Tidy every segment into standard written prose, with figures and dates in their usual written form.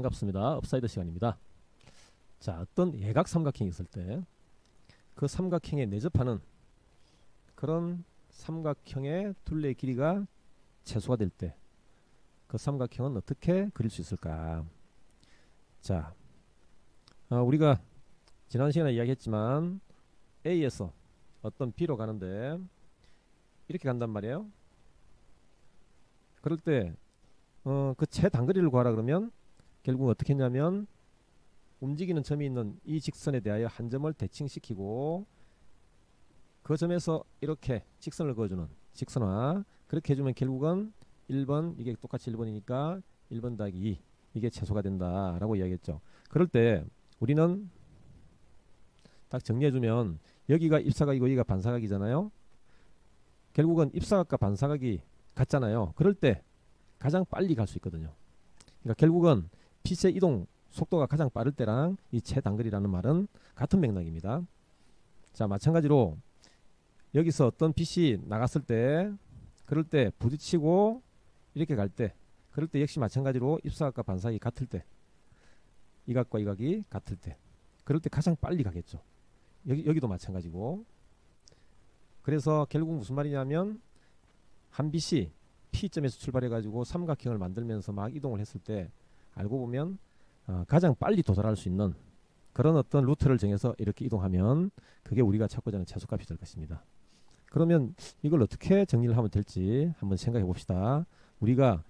반갑습니다. 업사이드 시간입니다. 자, 어떤 예각 삼각형이 있을 때 그 삼각형에 내접하는 그런 삼각형의 둘레의 길이가 최소가 될 때 그 삼각형은 어떻게 그릴 수 있을까? 자, 우리가 지난 시간에 이야기했지만 A에서 어떤 B로 가는데 이렇게 간단 말이에요. 그럴 때 그 최단거리를 구하라 그러면 결국 어떻게 했냐면 움직이는 점이 있는 이 직선에 대하여 한 점을 대칭시키고 그 점에서 이렇게 직선을 그어주는 직선화, 그렇게 해주면 결국은 1번, 이게 똑같이 1번이니까 1번 더하기 2, 이게 최소가 된다라고 이야기했죠. 그럴 때 우리는 딱 정리해주면 여기가 입사각이고 여기가 반사각이잖아요. 결국은 입사각과 반사각이 같잖아요. 그럴 때 가장 빨리 갈 수 있거든요. 그러니까 결국은 빛의 이동 속도가 가장 빠를 때랑 이 최단거리라는 말은 같은 맥락입니다. 자, 마찬가지로 여기서 어떤 빛이 나갔을 때, 그럴 때 부딪히고 이렇게 갈 때, 그럴 때 역시 마찬가지로 입사각과 반사각이 같을 때, 이 각과 이 각이 같을 때, 그럴 때 가장 빨리 가겠죠. 여기도 마찬가지고. 그래서 결국 무슨 말이냐면 한 빛이 P점에서 출발해가지고 삼각형을 만들면서 막 이동을 했을 때 알고 보면 가장 빨리 도달할 수 있는 그런 어떤 루트를 정해서 이렇게 이동하면 그게 우리가 찾고자 하는 최소값이 될 것입니다. 그러면 이걸 어떻게 정리를 하면 될지 한번 생각해 봅시다. 우리가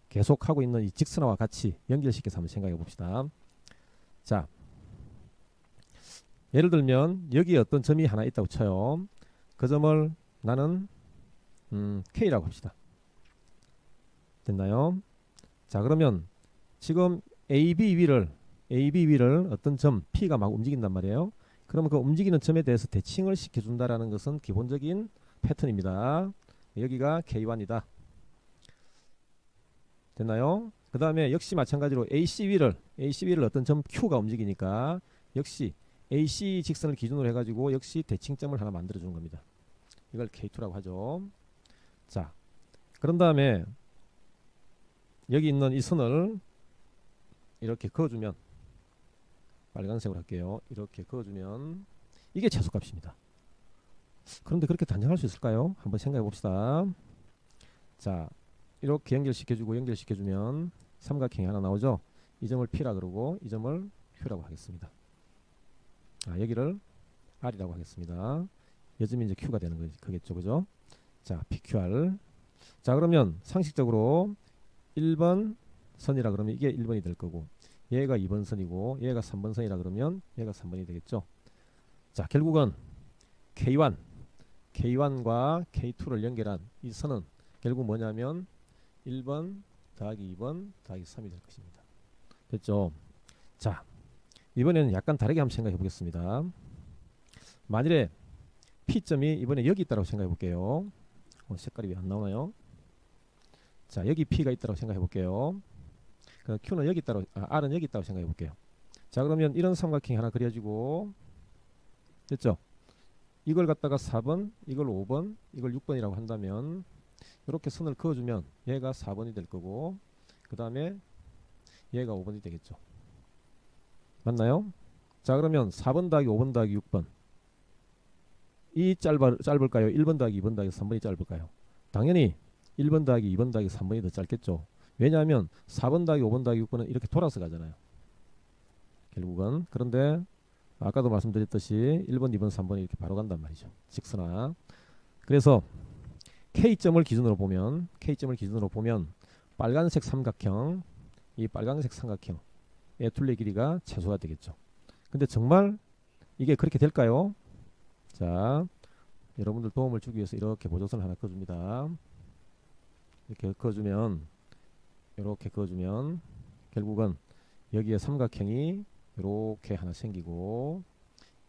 계속 하고 있는 이 직선화와 같이 연결시켜서 한번 생각해 봅시다. 자, 예를 들면 여기에 어떤 점이 하나 있다고 쳐요. 그 점을 나는 K라고 합시다. 됐나요? 자, 그러면 지금 AB 위를 어떤 점 P가 막 움직인단 말이에요. 그러면 그 움직이는 점에 대해서 대칭을 시켜준다라는 것은 기본적인 패턴입니다. 여기가 K1이다. 됐나요? 그 다음에 역시 마찬가지로 AC 위를 어떤 점 Q가 움직이니까 역시 AC 직선을 기준으로 해가지고 역시 대칭점을 하나 만들어 주는 겁니다. 이걸 K2라고 하죠. 자, 그런 다음에 여기 있는 이 선을 이렇게 그어주면, 빨간색으로 할게요. 이렇게 그어주면 이게 최소값입니다. 그런데 그렇게 단정할 수 있을까요? 한번 생각해 봅시다. 자, 이렇게 연결시켜주면 삼각형이 하나 나오죠. 이 점을 P라 그러고 이 점을 Q라고 하겠습니다. 여기를 R이라고 하겠습니다. 요즘이 이제 Q가 되는 거겠죠, 그죠? 자, PQR. 자, 그러면 상식적으로 1번 선이라 그러면 이게 1번이 될 거고, 얘가 2번 선이고 얘가 3번 선이라 그러면 얘가 3번이 되겠죠. 자, 결국은 K1과 K2를 연결한 이 선은 결국 뭐냐면 1번 더하기 2번 더하기 3이 될 것입니다. 됐죠? 자, 이번에는 약간 다르게 한번 생각해 보겠습니다. 만일에 P점이 이번에 여기 있다고 생각해 볼게요. 색깔이 왜 안 나오나요? 자, 여기 P가 있다고 생각해 볼게요. Q는 여기 있다고, R은 여기 있다고 생각해 볼게요. 자, 그러면 이런 삼각형이 하나 그려지고, 됐죠? 이걸 갖다가 4번, 이걸 5번, 이걸 6번이라고 한다면 이렇게 선을 그어주면 얘가 4번이 될 거고, 그 다음에 얘가 5번이 되겠죠. 맞나요? 자, 그러면 4번 더하기 5번 더하기 6번, 이 짧을까요? 1번 더하기 2번 더하기 3번이 짧을까요? 당연히 1번 더하기 2번 더하기 3번이 더 짧겠죠. 왜냐하면 4번 더하기 5번 더하기 6번은 이렇게 돌아서 가잖아요, 결국은. 그런데 아까도 말씀드렸듯이 1번, 2번, 3번이 이렇게 바로 간단 말이죠, 직선화. 그래서 K점을 기준으로 보면 빨간색 삼각형, 이 빨간색 삼각형의 둘레 길이가 최소가 되겠죠. 근데 정말 이게 그렇게 될까요? 자, 여러분들 도움을 주기 위해서 이렇게 보조선을 하나 그어줍니다. 이렇게 그어주면 결국은 여기에 삼각형이 이렇게 하나 생기고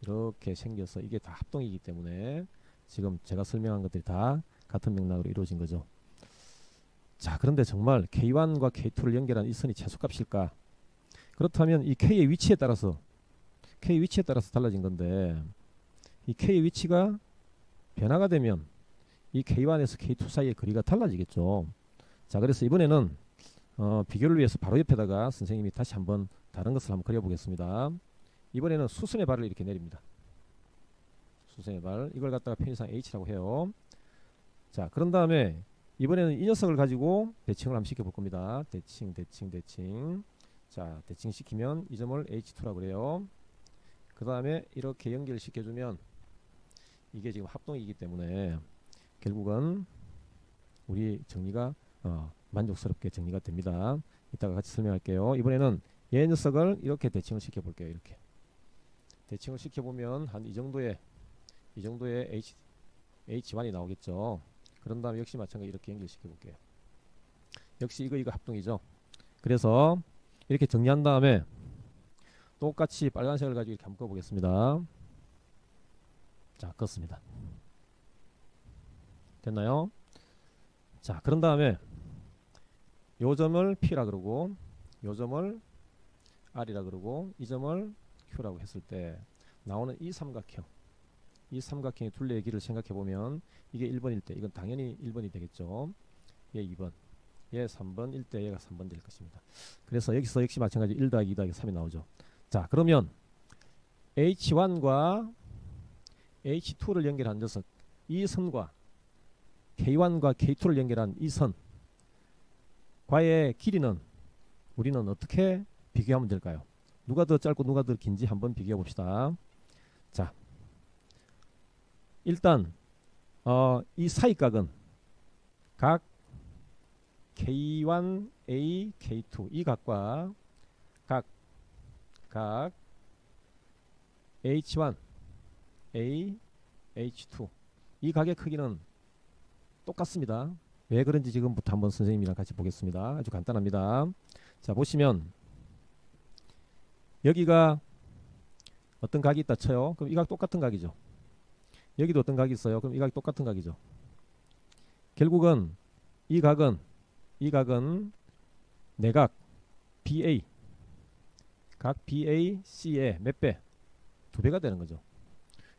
이렇게 생겨서 이게 다 합동이기 때문에 지금 제가 설명한 것들이 다 같은 맥락으로 이루어진 거죠. 자, 그런데 정말 K1과 K2를 연결한 이 선이 최소값일까? 그렇다면 이 K의 위치에 따라서 달라진 건데, 이 K의 위치가 변화가 되면 이 K1에서 K2 사이의 거리가 달라지겠죠. 자, 그래서 이번에는 비교를 위해서 바로 옆에다가 선생님이 다시 한번 다른 것을 한번 그려보겠습니다. 이번에는 수선의 발을 이렇게 내립니다. 수선의 발, 이걸 갖다가 편의상 H라고 해요. 자, 그런 다음에 이번에는 이 녀석을 가지고 대칭을 한번 시켜 볼 겁니다. 대칭. 자, 대칭 시키면 이 점을 H2라고 그래요. 그 다음에 이렇게 연결 시켜주면 이게 지금 합동이기 때문에 결국은 우리 정리가 만족스럽게 정리가 됩니다. 이따가 같이 설명할게요. 이번에는 얘 녀석을 이렇게 대칭을 시켜 볼게요. 이렇게 대칭을 시켜 보면 한 이 정도의 H1이 나오겠죠. 그런 다음에 역시 마찬가지 이렇게 연결시켜 볼게요. 역시 이거 합동이죠. 그래서 이렇게 정리한 다음에 똑같이 빨간색을 가지고 이렇게 한번 꺼보겠습니다. 자, 껐습니다. 됐나요? 자, 그런 다음에 요 점을 P라 그러고 요 점을 R이라 그러고 이 점을 Q라고 했을 때 나오는 이 삼각형의 둘레의 길을 생각해 보면 이게 1번일 때 이건 당연히 1번이 되겠죠. 얘 2번, 얘 3번일 때 얘가 3번 될 것입니다. 그래서 여기서 역시 마찬가지 1 더하기 2 더하기 3이 나오죠. 자, 그러면 H1과 H2를 연결한 녀석, 이 선과 K1과 K2를 연결한 이 선과의 길이는 우리는 어떻게 비교하면 될까요? 누가 더 짧고 누가 더 긴지 한번 비교해 봅시다. 자, 일단 이 사이각은 각 K1A, K2 이 각과 각 H1, A, H2 이 각의 크기는 똑같습니다. 왜 그런지 지금부터 한번 선생님이랑 같이 보겠습니다. 아주 간단합니다. 자, 보시면 여기가 어떤 각이 있다 쳐요. 그럼 이 각 똑같은 각이죠. 여기도 어떤 각이 있어요. 그럼 이 각이 똑같은 각이죠. 결국은 이 각은 내각 BA 각 BAC의 몇 배? 2배가 되는 거죠.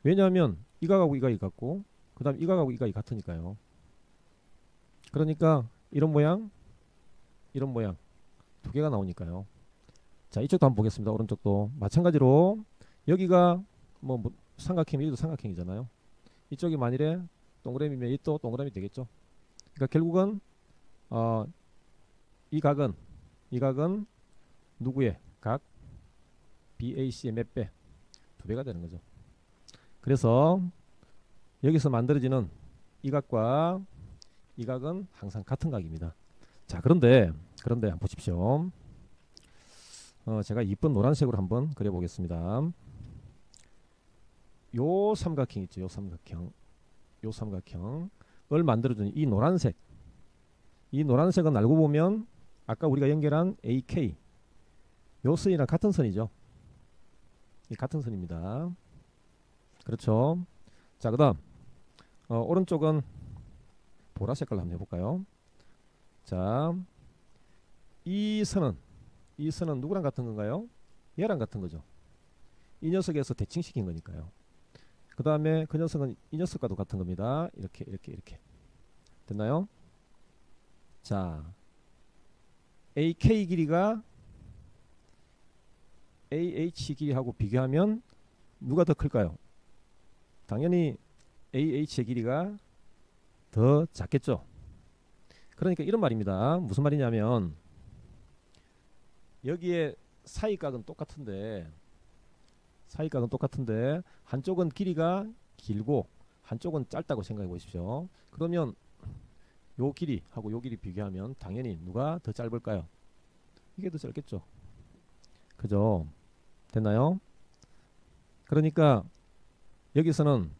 왜냐하면 이 각하고 이 각이 같고 그 다음 이 각하고 이 각이 같으니까요. 그러니까 이런 모양 두 개가 나오니까요. 자, 이쪽도 한번 보겠습니다. 오른쪽도 마찬가지로 여기가 뭐 삼각형이 여기도 삼각형이잖아요. 이쪽이 만일에 동그라미면 이 또 동그라미 되겠죠. 그러니까 결국은 이 각은 누구의 각 BAC의 몇 배? 2배가 되는 거죠. 그래서 여기서 만들어지는 이 각과 이 각은 항상 같은 각입니다. 자, 그런데 한번 보십시오. 제가 이쁜 노란색으로 한번 그려보겠습니다. 요 삼각형 있죠. 요 삼각형을 만들어주는 이 노란색은 알고 보면 아까 우리가 연결한 AK 요 선이랑 같은 선이죠. 이 같은 선입니다. 그렇죠. 자, 그 다음 오른쪽은 보라색깔로 한번 해볼까요? 자, 이 선은 누구랑 같은 건가요? 얘랑 같은 거죠. 이 녀석에서 대칭시킨 거니까요. 그 다음에 그 녀석은 이 녀석과도 같은 겁니다. 이렇게 됐나요? 자, AK 길이가 AH 길이하고 비교하면 누가 더 클까요? 당연히 AH의 길이가 더 작겠죠. 그러니까 이런 말입니다. 무슨 말이냐면 여기에 사이각은 똑같은데 한쪽은 길이가 길고 한쪽은 짧다고 생각해 보십시오. 그러면 요 길이하고 요 길이 비교하면 당연히 누가 더 짧을까요? 이게 더 짧겠죠. 그죠? 됐나요? 그러니까 여기서는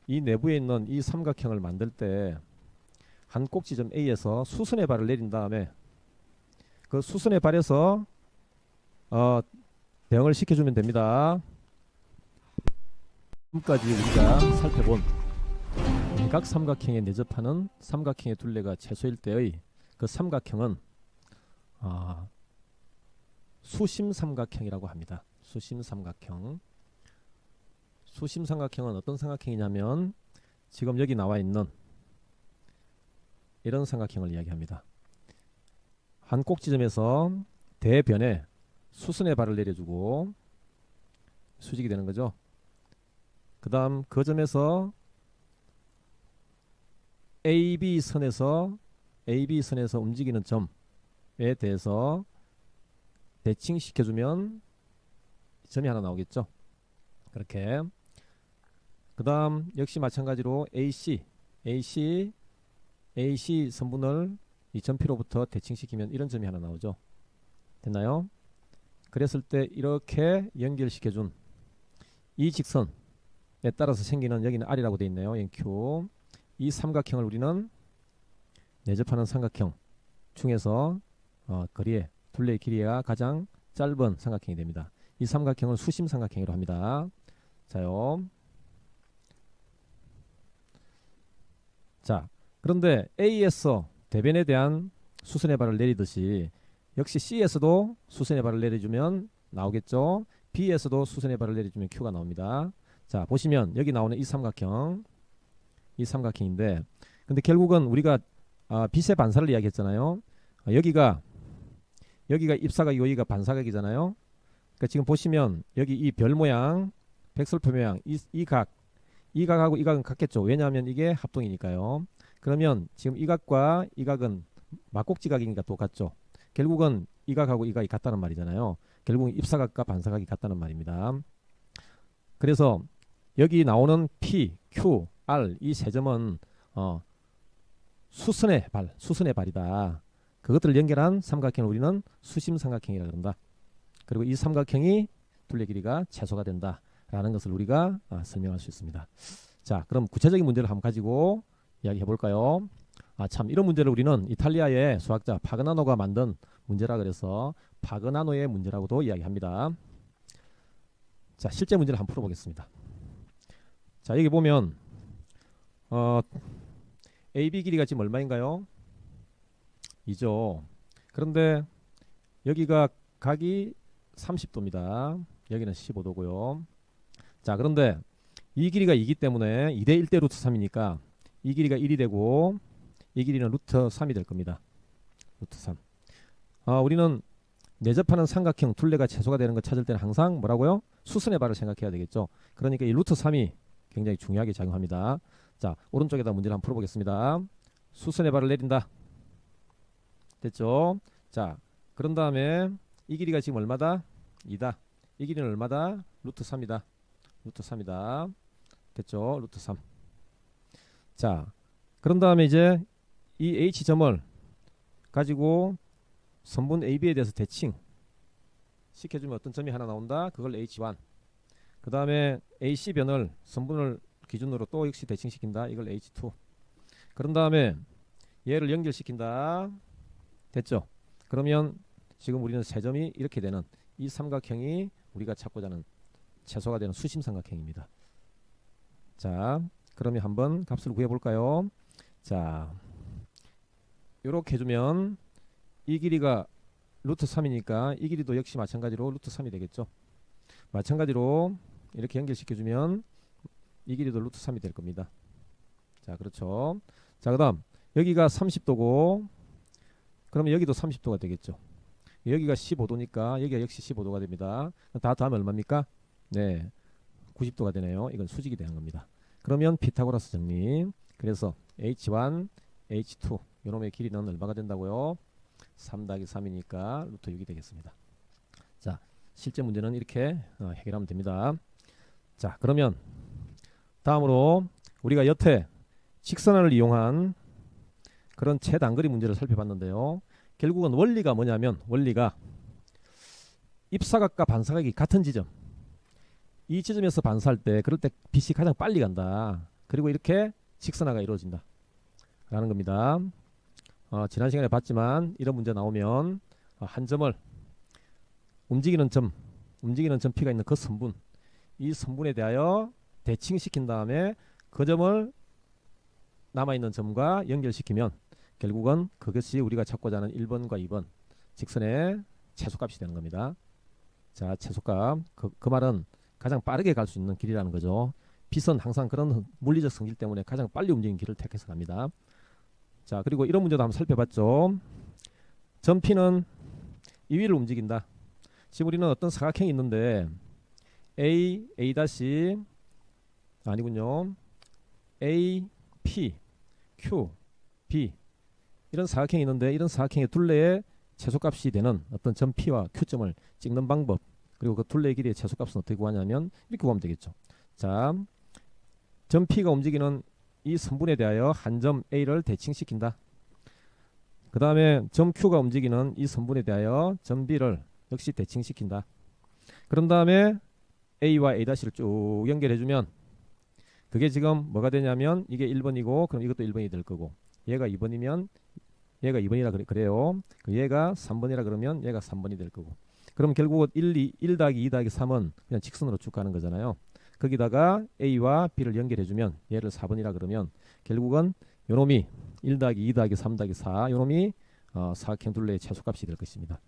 이 내부에 있는 이 삼각형을 만들 때 한 꼭지점 A에서 수선의 발을 내린 다음에 그 수선의 발에서 대응을 시켜주면 됩니다. 지금까지 우리가 살펴본 대각 삼각형에 내접하는 삼각형의 둘레가 최소일 때의 그 삼각형은 수심 삼각형이라고 합니다. 수심 삼각형은 어떤 삼각형이냐면 지금 여기 나와 있는 이런 삼각형을 이야기합니다. 한 꼭지점에서 대변에 수선의 발을 내려주고 수직이 되는 거죠. 그 다음 그 점에서 AB선에서 움직이는 점에 대해서 대칭시켜주면 점이 하나 나오겠죠. 그렇게. 그 다음 역시 마찬가지로 AC 선분을 이 점피로부터 대칭시키면 이런 점이 하나 나오죠. 됐나요? 그랬을 때 이렇게 연결시켜준 이 직선에 따라서 생기는, 여기는 R이라고 되어 있네요. Q. 이 삼각형을 우리는 내접하는 삼각형 중에서 거리의 둘레의 길이가 가장 짧은 삼각형이 됩니다. 이 삼각형을 수심 삼각형이라고 합니다. 자요. 자, 그런데 A에서 대변에 대한 수선의 발을 내리듯이 역시 C에서도 수선의 발을 내려주면 나오겠죠. B에서도 수선의 발을 내려주면 Q가 나옵니다. 자, 보시면 여기 나오는 이 삼각형인데, 근데 결국은 우리가 빛의 반사를 이야기했잖아요. 여기가 입사각이고 여기가 반사각이잖아요. 그러니까 지금 보시면 여기 이 별 모양, 백설표 모양, 이 각하고 이 각은 같겠죠. 왜냐하면 이게 합동이니까요. 그러면 지금 이 각과 이 각은 막곡지각이니까 똑같죠. 결국은 이 각하고 이 각이 같다는 말이잖아요. 결국은 입사각과 반사각이 같다는 말입니다. 그래서 여기 나오는 P, Q, R 이 세 점은 수선의 발이다. 그것들을 연결한 삼각형을 우리는 수심 삼각형이라고 한다. 그리고 이 삼각형이 둘레 길이가 최소가 된다라는 것을 우리가 설명할 수 있습니다. 자, 그럼 구체적인 문제를 한번 가지고 이야기해 볼까요? 참, 이런 문제를 우리는 이탈리아의 수학자 파그나노가 만든 문제라 그래서 파그나노의 문제라고도 이야기합니다. 자, 실제 문제를 한번 풀어보겠습니다. 자, 여기 보면 AB 길이가 지금 얼마인가요? 2죠. 그런데 여기가 각이 30도입니다. 여기는 15도고요. 자, 그런데 이 길이가 2기 때문에 2대 1대 루트 3이니까 이 길이가 1이 되고 이 길이는 루트 3이 될 겁니다. 루트 3. 우리는 내접하는 삼각형 둘레가 최소가 되는 거 찾을 때는 항상 뭐라고요? 수선의 발을 생각해야 되겠죠. 그러니까 이 루트 3이 굉장히 중요하게 작용합니다. 자, 오른쪽에다 문제를 한번 풀어보겠습니다. 수선의 발을 내린다. 됐죠? 자, 그런 다음에 이 길이가 지금 얼마다? 2다. 이 길이는 얼마다? 루트 3이다. 루트 3이다. 됐죠? 루트 3. 자, 그런 다음에 이제 이 H점을 가지고 선분 AB에 대해서 대칭 시켜주면 어떤 점이 하나 나온다? 그걸 H1. 그 다음에 AC변을 선분을 기준으로 또 역시 대칭시킨다. 이걸 H2. 그런 다음에 얘를 연결시킨다. 됐죠? 그러면 지금 우리는 세 점이 이렇게 되는 이 삼각형이 우리가 찾고자 하는 최소가 되는 수심 삼각형입니다. 자, 그러면 한번 값을 구해볼까요? 자, 요렇게 해주면 이 길이가 루트 3이니까 이 길이도 역시 마찬가지로 루트 3이 되겠죠. 마찬가지로 이렇게 연결시켜주면 이 길이도 루트 3이 될 겁니다. 자, 그렇죠. 자, 그 다음 여기가 30도고 그러면 여기도 30도가 되겠죠. 여기가 15도니까 여기가 역시 15도가 됩니다. 다 더하면 얼마입니까? 네, 90도가 되네요. 이건 수직이 대한 겁니다. 그러면 피타고라스 정리. 그래서 H1, H2 요놈의 길이는 얼마가 된다고요? 3-3이니까 루트 6이 되겠습니다. 자, 실제 문제는 이렇게 해결하면 됩니다. 자, 그러면 다음으로 우리가 여태 직선을 이용한 그런 최단거리 문제를 살펴봤는데요. 결국은 원리가 뭐냐면 원리가 입사각과 반사각이 같은 지점, 이 지점에서 반사할 때 그럴 때 빛이 가장 빨리 간다. 그리고 이렇게 직선화가 이루어진다 라는 겁니다. 지난 시간에 봤지만 이런 문제 나오면 한 점을 움직이는 점 P가 있는 그 선분, 이 선분에 대하여 대칭시킨 다음에 그 점을 남아있는 점과 연결시키면 결국은 그것이 우리가 찾고자 하는 1번과 2번 직선의 최소값이 되는 겁니다. 자, 최소값. 그 말은 가장 빠르게 갈 수 있는 길이라는 거죠. 빛은 항상 그런 물리적 성질 때문에 가장 빨리 움직이는 길을 택해서 갑니다. 자, 그리고 이런 문제도 한번 살펴봤죠. 점 P는 이 위를 움직인다. 지금 우리는 어떤 사각형이 있는데 A, A 다시 아니군요. A, P, Q, B 이런 사각형이 있는데 이런 사각형의 둘레의 최소값이 되는 어떤 점 P와 Q점을 찍는 방법 그리고 그 둘레의 길이의 최소값은 어떻게 구하냐면 이렇게 구하면 되겠죠. 자, 점 P가 움직이는 이 선분에 대하여 한 점 A를 대칭시킨다. 그 다음에 점 Q가 움직이는 이 선분에 대하여 점 B를 역시 대칭시킨다. 그런 다음에 A와 A'를 쭉 연결해주면 그게 지금 뭐가 되냐면 이게 1번이고 그럼 이것도 1번이 될 거고 얘가 2번이면 얘가 2번이라 그래요. 얘가 3번이라 그러면 얘가 3번이 될 거고 그럼 결국 1 더하기 2 더하기 3은 그냥 직선으로 쭉 가는 거잖아요. 거기다가 A와 B를 연결해주면 얘를 4번이라 그러면 결국은 요놈이 1 더하기 2 더하기 3 더하기 4 요놈이 사각형 둘레의 최소값이 될 것입니다.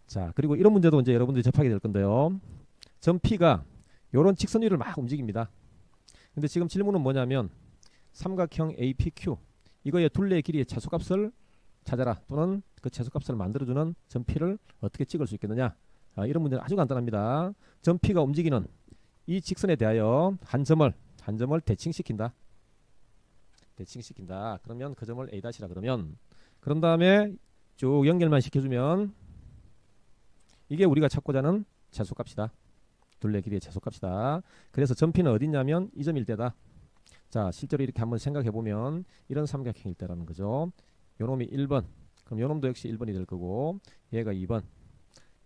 자, 그리고 이런 문제도 이제 여러분들이 접하게 될 건데요. 점 P가 요런 직선 위를 막 움직입니다. 근데 지금 질문은 뭐냐면 삼각형 APQ 이거의 둘레의 길이의 최소값을 찾아라 또는 그 최소값을 만들어주는 점 P를 어떻게 찍을 수 있겠느냐. 이런 문제는 아주 간단합니다. 점 P가 움직이는 이 직선에 대하여 한 점을 대칭시킨다. 그러면 그 점을 A'라 그러면 그런 다음에 쭉 연결만 시켜주면 이게 우리가 찾고자 하는 최소값이다. 둘레 길이의 최소값이다. 그래서 점 P는 어디냐면 이 점일 때다. 자, 실제로 이렇게 한번 생각해 보면 이런 삼각형일 때라는 거죠. 요놈이 1번 그럼 요놈도 역시 1번이 될 거고 얘가 2번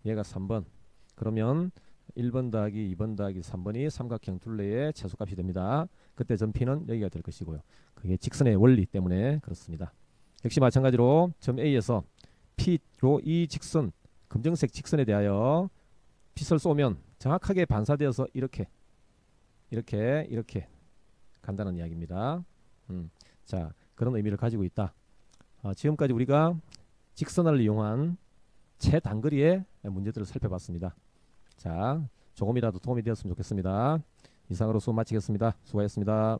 얘가 3번 그러면 1번 더하기 2번 더하기 3번이 삼각형 둘레의 최소값이 됩니다. 그때 점 P는 여기가 될 것이고요. 그게 직선의 원리 때문에 그렇습니다. 역시 마찬가지로 점 A에서 P로 이 직선 검정색 직선에 대하여 빛을 쏘면 정확하게 반사되어서 이렇게 간다는 이야기입니다. 자, 그런 의미를 가지고 있다. 지금까지 우리가 직선을 이용한 최단거리의 문제들을 살펴봤습니다. 자, 조금이라도 도움이 되었으면 좋겠습니다. 이상으로 수업 마치겠습니다. 수고하셨습니다.